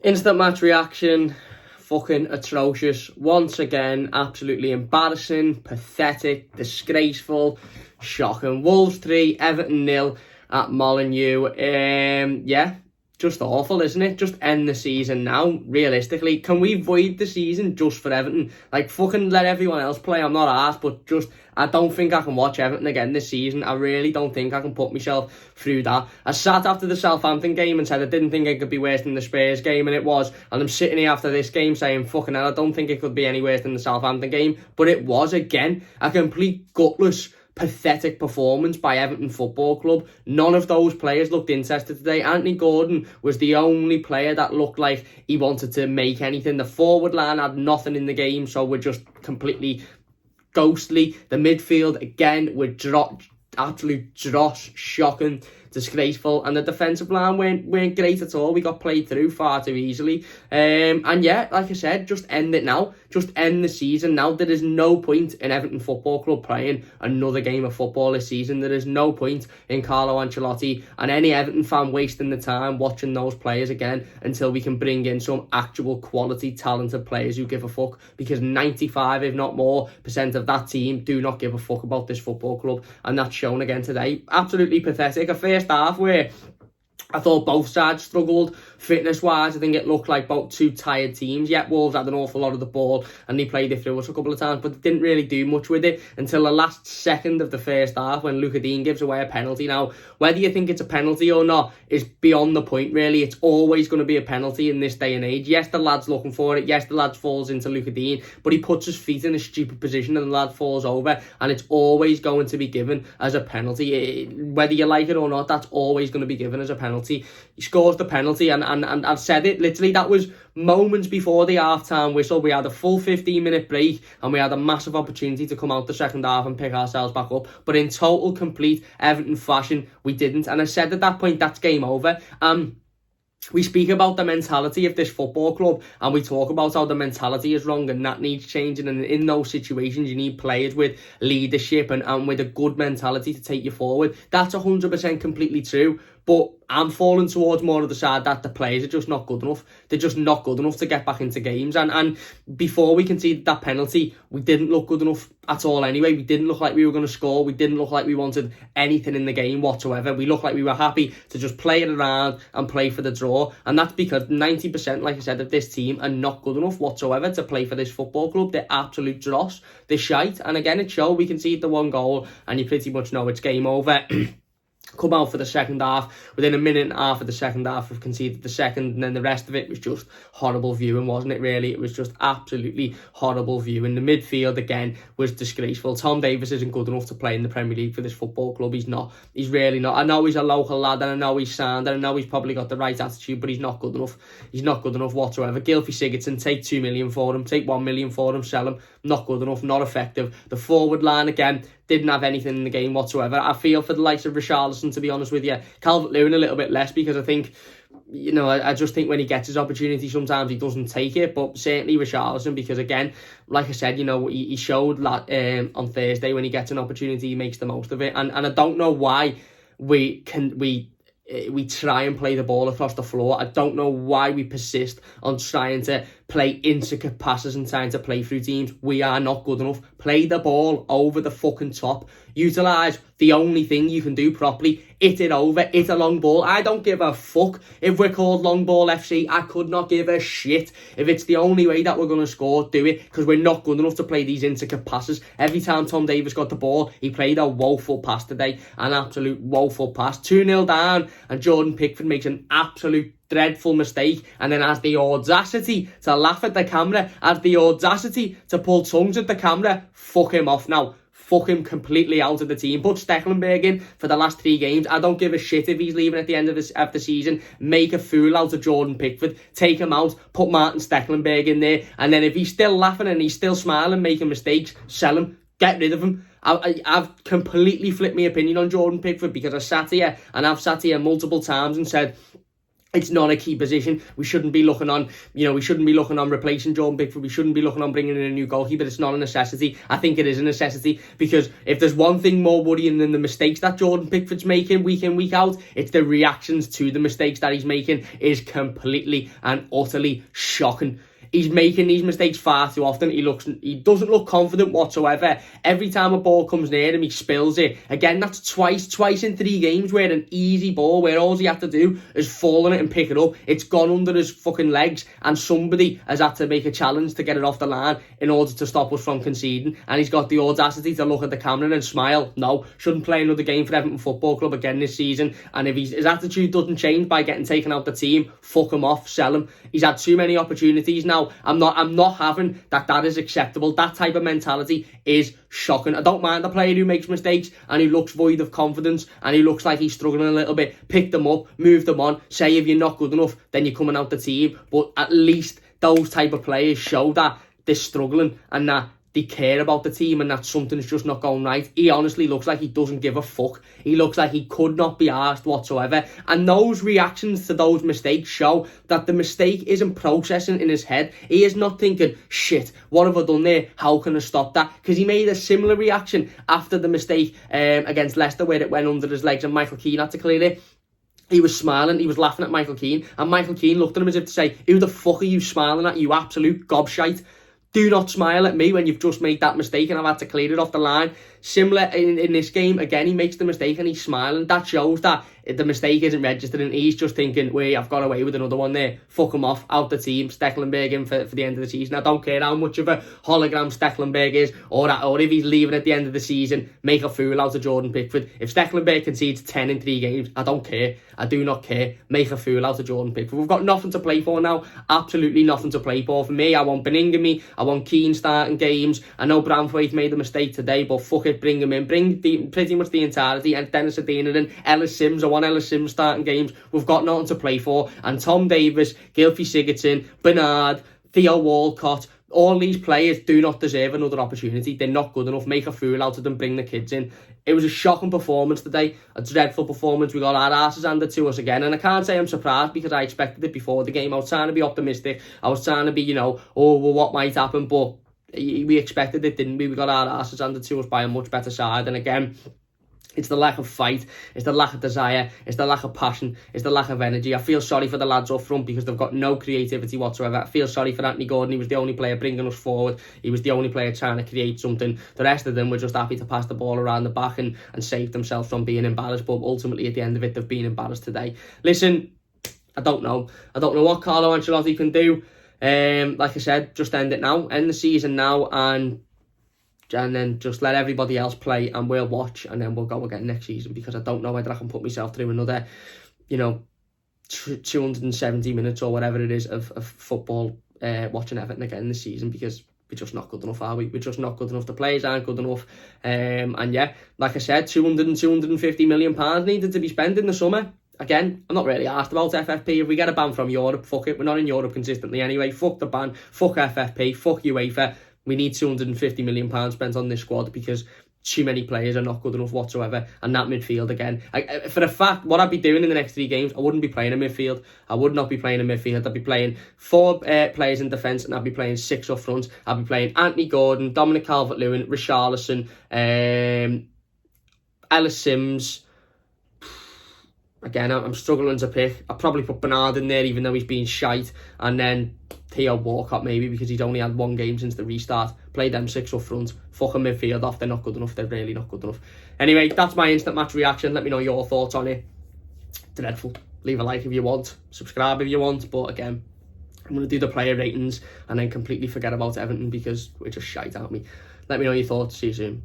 Instant match reaction, fucking atrocious. Once again, absolutely embarrassing, pathetic, disgraceful, shocking. Wolves 3, Everton 0 at Molineux. Yeah, just awful, isn't it? Just end the season now, realistically. Can we void the season just for Everton? Like, fucking let everyone else play. I'm not arsed, but just, I don't think I can watch Everton again this season. I really don't think I can put myself through that. I sat after the Southampton game and said I didn't think it could be worse than the Spurs game, and it was. And I'm sitting here after this game saying, fucking hell, I don't think it could be any worse than the Southampton game. But it was, again, a complete gutless, pathetic performance by Everton Football Club. None of those players looked interested today. Anthony Gordon was the only player that looked like he wanted to make anything. The forward line had nothing in the game, so we're just completely ghostly. The midfield, again, were absolute dross, shocking, disgraceful, and the defensive line weren't great at all. We got played through far too easily. And yeah, like I said, just end it now. Just end the season now. There is no point in Everton Football Club playing another game of football this season. There is no point in Carlo Ancelotti and any Everton fan wasting the time watching those players again until we can bring in some actual quality, talented players who give a fuck, because 95, if not more, % of that team do not give a fuck about this football club, and that's shown again today. Absolutely pathetic. A first half where I thought both sides struggled fitness-wise. I think it looked like both two tired teams. Yet Wolves had an awful lot of the ball and they played it through us a couple of times, but they didn't really do much with it until the last second of the first half when Luca Dean gives away a penalty. Now, whether you think it's a penalty or not is beyond the point, really. It's always going to be a penalty in this day and age. Yes, the lad's looking for it. Yes, the lad falls into Luca Dean, but he puts his feet in a stupid position and the lad falls over, and it's always going to be given as a penalty. Whether you like it or not, that's always going to be given as a penalty. He scores the penalty, and I've said it, literally, that was moments before the half-time whistle. We had a full 15-minute break and we had a massive opportunity to come out the second half and pick ourselves back up, but in total, complete Everton fashion, we didn't. And I said at that point, that's game over. We speak about the mentality of this football club, and we talk about how the mentality is wrong and that needs changing, and in those situations you need players with leadership and with a good mentality to take you forward. That's 100% completely true, but I'm falling towards more of the side that the players are just not good enough. They're just not good enough to get back into games, and before we conceded that penalty, we didn't look good enough at all anyway. We didn't look like we were going to score. We didn't look like we wanted anything in the game whatsoever. We looked like we were happy to just play it around and play for the draw, and that's because 90%, like I said, of this team are not good enough whatsoever to play for this football club. They're absolute dross. They're shite, and again, it showed. We conceded the one goal, and you pretty much know it's game over. Come out for the second half. Within a minute and a half of the second half, we've conceded the second, and then the rest of it was just horrible viewing, wasn't it, really? It was just absolutely horrible viewing. The midfield, again, was disgraceful. Tom Davies isn't good enough to play in the Premier League for this football club. He's not. He's really not. I know he's a local lad, and I know he's sound, and I know he's probably got the right attitude, but he's not good enough. He's not good enough whatsoever. Gylfi Sigurdsson, take 2 million for him, take 1 million for him, sell him. Not good enough, not effective. The forward line, again, didn't have anything in the game whatsoever. I feel for the likes of Richarlison, to be honest with you. Calvert-Lewin a little bit less, because I think, you know, I just think when he gets his opportunity, sometimes he doesn't take it. But certainly Richarlison, because again, like I said, you know, he showed that on Thursday, when he gets an opportunity, he makes the most of it. And I don't know why we try and play the ball across the floor. I don't know why we persist on trying to play intricate passes and trying to play through teams. We are not good enough. Play the ball over the fucking top. Utilise the only thing you can do properly. Hit it over. Hit a long ball. I don't give a fuck if we're called Long Ball FC. I could not give a shit. If it's the only way that we're going to score, do it, because we're not good enough to play these intricate passes. Every time Tom Davies got the ball, he played a woeful pass today. An absolute woeful pass. 2-0 down, and Jordan Pickford makes an absolute dreadful mistake, and then has the audacity to laugh at the camera, has the audacity to pull tongues at the camera. Fuck him off now. Fuck him completely out of the team. Put Stecklenberg in for the last 3 games. I don't give a shit if he's leaving at the end of the season. Make a fool out of Jordan Pickford. Take him out. Put Martin Stecklenberg in there. And then if he's still laughing and he's still smiling, making mistakes, sell him. Get rid of him. I've completely flipped my opinion on Jordan Pickford, because I sat here, and I've sat here multiple times and said, It's not a key position. We shouldn't be looking on, we shouldn't be looking on replacing Jordan Pickford. We shouldn't be looking on bringing in a new goalkeeper. It's not a necessity. I think it is a necessity, because if there's one thing more worrying than the mistakes that Jordan Pickford's making week in, week out, it's the reactions to the mistakes that he's making is completely and utterly shocking. He's making these mistakes far too often. He doesn't look confident whatsoever. Every time a ball comes near him, he spills it. Again, that's twice in 3 games where an easy ball, where all he had to do is fall on it and pick it up. It's gone under his fucking legs, and somebody has had to make a challenge to get it off the line in order to stop us from conceding. And he's got the audacity to look at the camera and smile. No, shouldn't play another game for Everton Football Club again this season. And if his attitude doesn't change by getting taken out the team, fuck him off, sell him. He's had too many opportunities now. I'm not having that is acceptable. That type of mentality is shocking. I don't mind the player who makes mistakes and who looks void of confidence and who looks like he's struggling a little bit. Pick them up, move them on. Say if you're not good enough, then you're coming out the team. But at least those type of players show that they're struggling and that they care about the team and that something's just not going right. He honestly looks like he doesn't give a fuck. He looks like he could not be arsed whatsoever. And those reactions to those mistakes show that the mistake isn't processing in his head. He is not thinking, shit, what have I done there? How can I stop that? Because he made a similar reaction after the mistake against Leicester, where it went under his legs and Michael Keane had to clear it. He was smiling, he was laughing at Michael Keane, and Michael Keane looked at him as if to say, who the fuck are you smiling at, you absolute gobshite? Do not smile at me when you've just made that mistake and I've had to clear it off the line. Similar in this game, again, he makes the mistake and he's smiling. That shows that the mistake isn't registered and he's just thinking, wait, I've got away with another one there. Fuck him off, out the team, Stecklenberg in for the end of the season. I don't care how much of a hologram Stecklenberg is or if he's leaving at the end of the season, make a fool out of Jordan Pickford. If Stecklenberg concedes 10 in 3 games, I don't care. I do not care. Make a fool out of Jordan Pickford. We've got nothing to play for now. Absolutely nothing to play for. For me, I want Beningame. I want Keane starting games. I know Branthwaite made a mistake today, but fuck it, bring him in. Bring pretty much the entirety. And Dennis Adina and Ellis Sims. I want Ellis Sims starting games. We've got nothing to play for. And Tom Davis, Gylfi Sigurdsson, Bernard, Theo Walcott, all these players do not deserve another opportunity. They're not good enough. Make a fool out of them. Bring the kids in. It was a shocking performance today. A dreadful performance. We got our asses handed to us again. And I can't say I'm surprised because I expected it before the game. I was trying to be optimistic. I was trying to be, oh, well, what might happen? But we expected it, didn't we? We got our asses handed to us by a much better side. And again, it's the lack of fight, it's the lack of desire, it's the lack of passion, it's the lack of energy. I feel sorry for the lads up front because they've got no creativity whatsoever. I feel sorry for Anthony Gordon. He was the only player bringing us forward. He was the only player trying to create something. The rest of them were just happy to pass the ball around the back and save themselves from being embarrassed. But ultimately, at the end of it, they've been embarrassed today. Listen, I don't know what Carlo Ancelotti can do. Like I said, just end it now. End the season now and then just let everybody else play and we'll watch and then we'll go again next season, because I don't know whether I can put myself through another 270 minutes or whatever it is of football watching Everton again this season, because we're just not good enough, are we? We're just not good enough. The players aren't good enough. And yeah, like I said, 250 million pounds needed to be spent in the summer. Again, I'm not really asked about FFP. If we get a ban from Europe, fuck it. We're not in Europe consistently anyway. Fuck the ban. Fuck FFP. Fuck UEFA. We need £250 million spent on this squad because too many players are not good enough whatsoever. And that midfield again. For a fact, what I'd be doing in the next 3 games, I wouldn't be playing in midfield. I would not be playing in midfield. I'd be playing 4 players in defence and I'd be playing 6 up front. I'd be playing Anthony Gordon, Dominic Calvert-Lewin, Richarlison, Ellis Sims. Again, I'm struggling to pick. I'd probably put Bernard in there even though he's been shite. And then Theo Walcott maybe because he's only had 1 game since the restart. Play them 6 up front. Fuck a midfield off. They're not good enough. They're really not good enough. Anyway, that's my instant match reaction. Let me know your thoughts on it. Dreadful. Leave a like if you want. Subscribe if you want. But again, I'm going to do the player ratings and then completely forget about Everton because we're just shite, aren't we? Let me know your thoughts. See you soon.